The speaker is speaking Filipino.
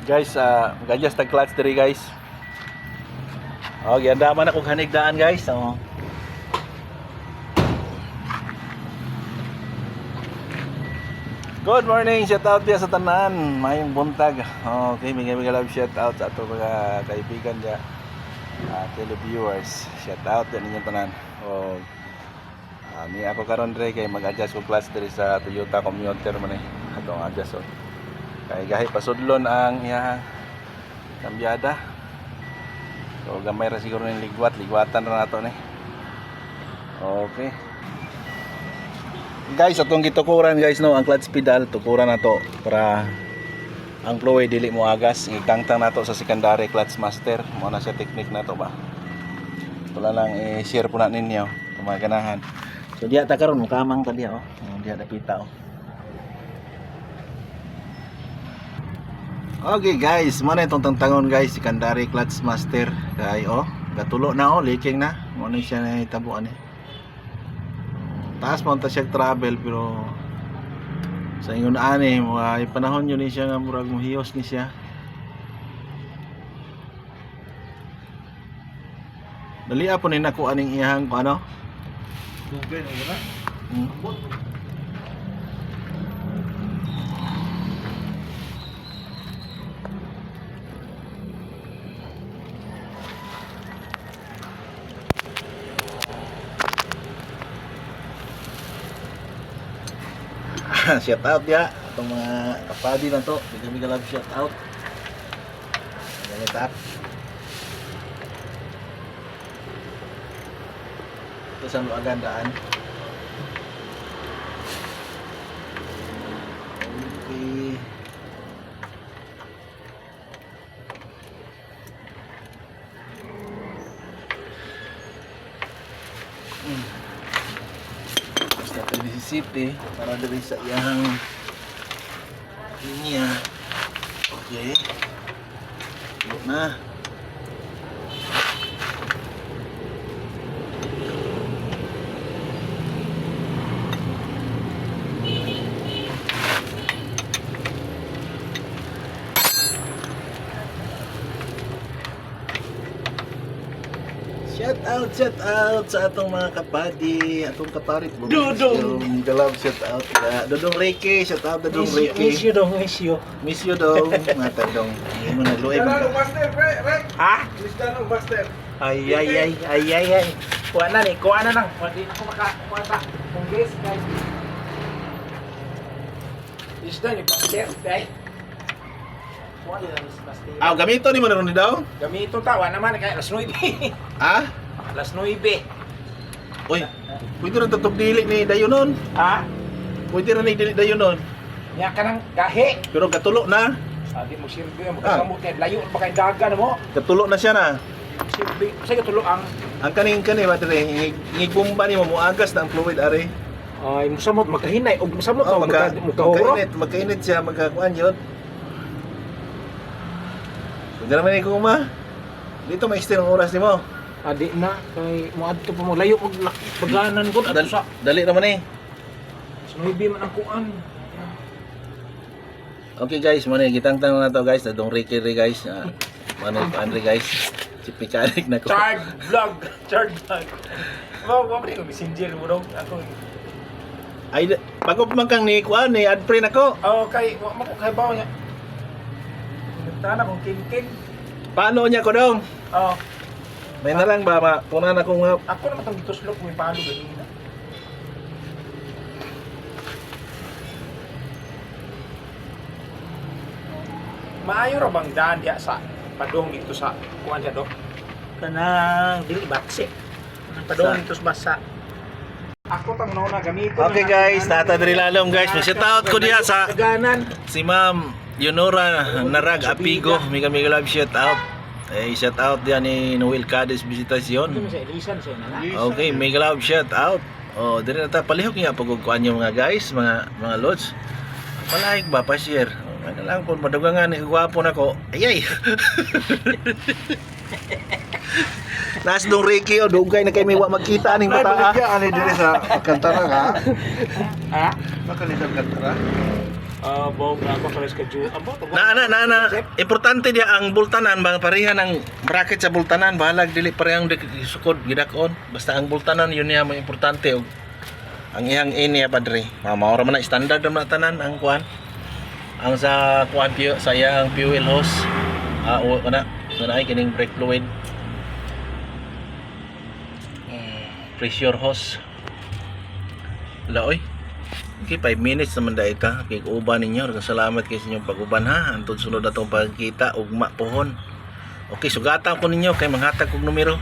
Guys, gadya sa clutch diri guys. Oh, giandaman ako hanigdaan guys. Oh. Good morning, shout out dia sa tanan, mayong buntag. Okay, mga love shout out sa ato mga kaibigan dia. Tele-viewers, shout out din ninyong tanan. Oh. Ni ako karon dre kay mag-adjust ko class diri sa Toyota Commuter man atong adjust. Kay gahi pasudlon ang iya kambyada. So gamay ra siguro ning ligwatan ra nato ni. Okay. Guys, atong gitukuran guys no, ang clutch pedal tukuran nato para ang fluid dili mo agas. Igtangtang nato sa secondary clutch master. Mo na siya technique nato ba. Wala lang i-share po na ninyo kung mga ganahan. So diya ta karon mukamang ta diya oh. Diya dapita oh. Okay guys, mo na itong tangtangon guys, secondary clutch master. Kay oh, gatulo na oh, leaking na. Mo na siya na itabuan eh. Taas mo ta siya travel pero sa ingon ani mo ay panahon yun ni siya nga murag mohiyos ni siya. Dali po ni nakuha ning iyang ano? Google mo na. Shout out ya itong mga kapadi na to. Bigami ka love shout out. Ganit up. Ito sa luagandaan. Okay. Basta City para dari sa iyang linya. Okay. Tulog na. Shout out sa atong mga kapadi, atong kaparit Dudong galab, shout out Dudong Ricky, shout out Dudong Ricky. Miss you dong, miss you. Miss you dong, mata dong. Hindi mo nagluay mo. Master, right? Ha? Miss Danong Master. Ay. Kuha na lang. Hindi ako makakuha pa. Kung guys, guys. Miss Dan, yung Master, guys. Kuha nila, Miss Master. Gamito ni mo na rin daw? Gamito tawa naman, kaya alas 9. Ha? Alas 9. Uy, pwede rin tatok dili ni Dayonon. Ha? Pwede rin ni dili Dayonon. Niya ka ng gahe. Pero katulo na. Sabi mo, sirbi, magkasamot niya. Layo ba kayo daga na mo? Katulo na siya na. Sirbi, kasi katulo ang... Ang kaning battery, ngigumba ni mo muagas na ang fluid are. Ay, musamot, magkahinay. O musamot, magkainit siya, magkakuan yun. Pwede naman ikaw ma. Dito ma-extend ang oras ni mo. Adi na, kay muadto pa mo. Layo pag paganan ko. Dali naman eh. Sunubi man ang kuan. Okay guys, muna gitangtang na to guys. Dadong Ricky guys. Mano Andre guys. Si Pikarik na ko. Charge vlog. Wow, rin ko messenger mo daw. Ako. Ay, bago man kang ni kuan ni add friend ako. Oh, kay mo ko kay bawo niya. Tana kong king. Paano niya ko dong? Oh. May na lang ba punan ako nga. Ako naman tong gituslok mo paano ganina. Maayo ra bang daan diya sa padong dito sa kuan siya do? Kanang dili bakse. Padong dito sa basa. Ako tang nauna gamito. Okay guys, tata diri lalom guys. Shout out ko diya sa kaganan. si Ma'am Yunora Narag Apigo. Mega love shout out. Shout out diyan ni Noel Cades Visitasyon. Okay, mega love shout out. Oh, diri na ta palihok niya pagkuan niyo mga guys, mga lods. Palike ba pa-share? Ano lang po madugangan ni gwapo nako. Ayay. Nas dong Ricky o dugay na kay may wa magkita ning bata. Ani diri sa kantara ka? Ha? Makalita kantara. Bawag na ako sa schedule. Abo to. Na. Importante dia ang bultanan bang pareha ng bracket sa bultanan bahalag dili parehang sukod gidakon. Basta ang bultanan yun niya mo importante og ang iyang iniya padre. Mao ra man na standard naman na tanan ang kuan. Ang sa kuan sa iyang fuel hose. O kana ay kining brake fluid. Pressure hose. Laoy. Okay, 5 minutes naman dahil ka. Kaya uban ninyo. Salamat kayo sa inyong pag-uban ha. Antod sunod na itong pagkita. Ugma pohon. Okay, sugatan ko ninyo. Kaya manghatag kong numero.